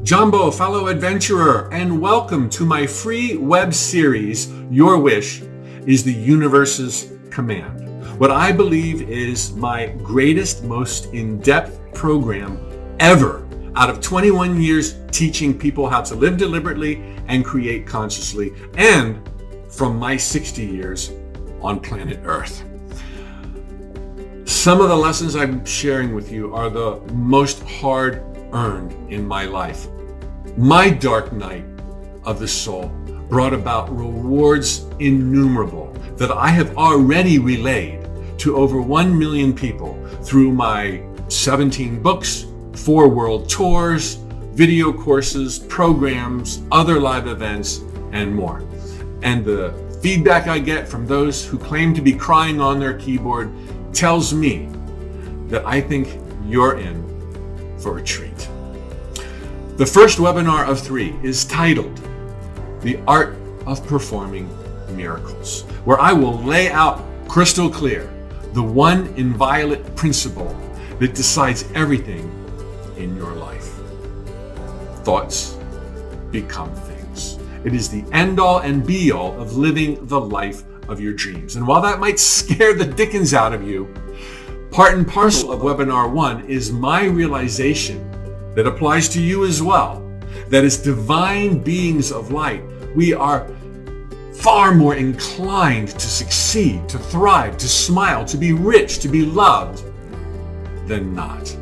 Jumbo, fellow adventurer, and welcome to my free web series, Your Wish is the Universe's Command. What I believe is my greatest, most in-depth program ever out of 21 years teaching people how to live deliberately and create consciously, and from my 60 years on planet Earth. Some of the lessons I'm sharing with you are the most hard-earned in my life. My dark night of the soul brought about rewards innumerable that I have already relayed to over 1 million people through my 17 books, 4 world tours, video courses, programs, other live events, and more. And the feedback I get from those who claim to be crying on their keyboard tells me that I think you're in for a treat. The first webinar of 3 is titled The Art of Performing Miracles, where I will lay out crystal clear the one inviolate principle that decides everything in your life. Thoughts become things. It is the end-all and be-all of living the life of your dreams. And while that might scare the dickens out of you, part and parcel of webinar 1 is my realization that applies to you as well, that as divine beings of light, we are far more inclined to succeed, to thrive, to smile, to be rich, to be loved than not.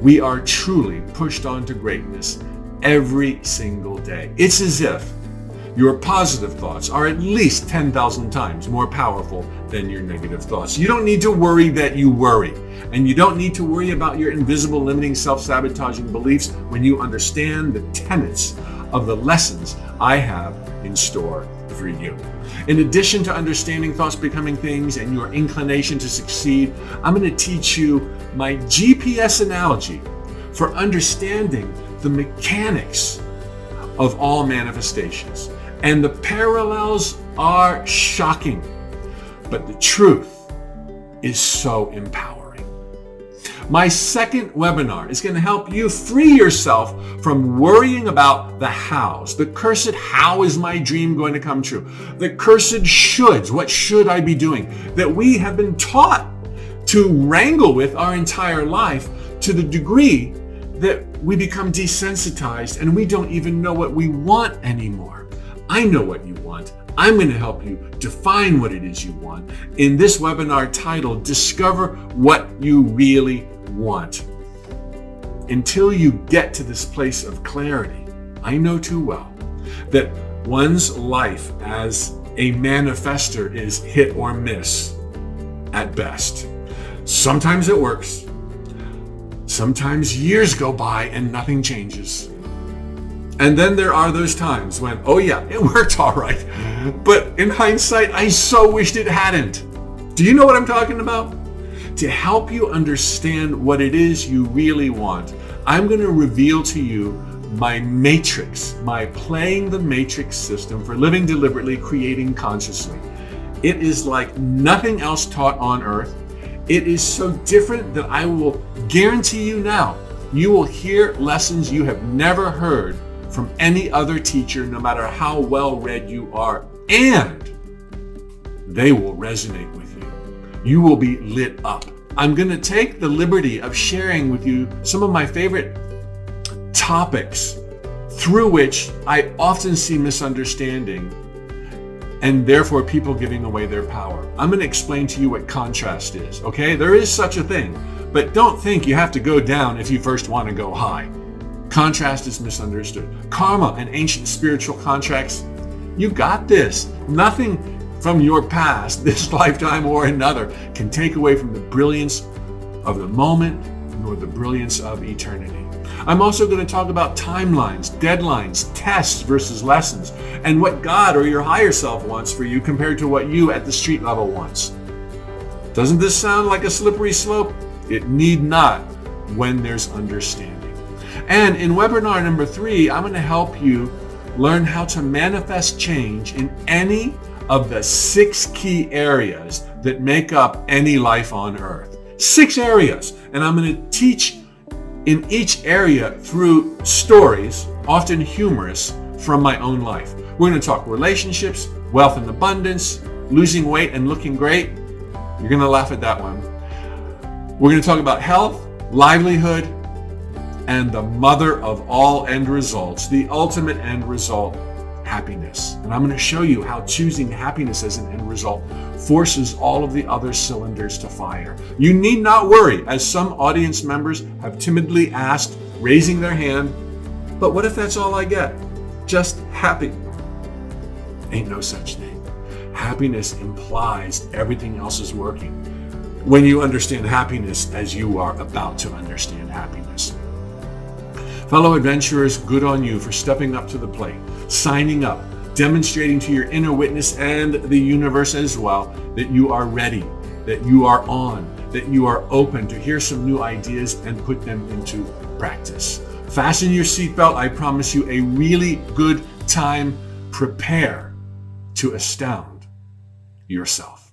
We are truly pushed on to greatness every single day. It's as if your positive thoughts are at least 10,000 times more powerful than your negative thoughts. You don't need to worry that you worry. And you don't need to worry about your invisible, limiting, self-sabotaging beliefs when you understand the tenets of the lessons I have in store for you. In addition to understanding thoughts becoming things and your inclination to succeed, I'm going to teach you my GPS analogy for understanding the mechanics of all manifestations. And the parallels are shocking, but the truth is so empowering. My second webinar is going to help you free yourself from worrying about the hows. The cursed how is my dream going to come true? The cursed shoulds, what should I be doing? That we have been taught to wrangle with our entire life to the degree that we become desensitized and we don't even know what we want anymore. I know what you want. I'm going to help you define what it is you want in this webinar titled Discover What You Really Want. Until you get to this place of clarity, I know too well that one's life as a manifester is hit or miss at best. Sometimes it works. Sometimes years go by and nothing changes. And then there are those times when, oh yeah, it worked all right. But in hindsight, I so wished it hadn't. Do you know what I'm talking about? To help you understand what it is you really want, I'm going to reveal to you my matrix, my playing the matrix system for living deliberately, creating consciously. It is like nothing else taught on earth. It is so different that I will guarantee you now, you will hear lessons you have never heard from any other teacher, no matter how well read you are, and they will resonate with you. You will be lit up. I'm going to take the liberty of sharing with you some of my favorite topics through which I often see misunderstanding and therefore people giving away their power. I'm going to explain to you what contrast is, okay? There is such a thing, but don't think you have to go down if you first want to go high. Contrast is misunderstood. Karma and ancient spiritual contracts, you got this. Nothing from your past, this lifetime or another, can take away from the brilliance of the moment nor the brilliance of eternity. I'm also going to talk about timelines, deadlines, tests versus lessons, and what God or your higher self wants for you compared to what you at the street level wants. Doesn't this sound like a slippery slope? It need not when there's understanding. And in webinar number 3, I'm going to help you learn how to manifest change in any of the 6 key areas that make up any life on earth. 6 areas. And I'm going to teach in each area through stories, often humorous, from my own life. We're going to talk relationships, wealth and abundance, losing weight and looking great. You're going to laugh at that one. We're going to talk about health, livelihood, and the mother of all end results, the ultimate end result, happiness. And I'm going to show you how choosing happiness as an end result forces all of the other cylinders to fire. You need not worry, as some audience members have timidly asked, raising their hand, but what if that's all I get? Just happy. Ain't no such thing. Happiness implies everything else is working when you understand happiness as you are about to understand happiness. Fellow adventurers, good on you for stepping up to the plate, signing up, demonstrating to your inner witness and the universe as well that you are ready, that you are on, that you are open to hear some new ideas and put them into practice. Fasten your seatbelt. I promise you a really good time. Prepare to astound yourself.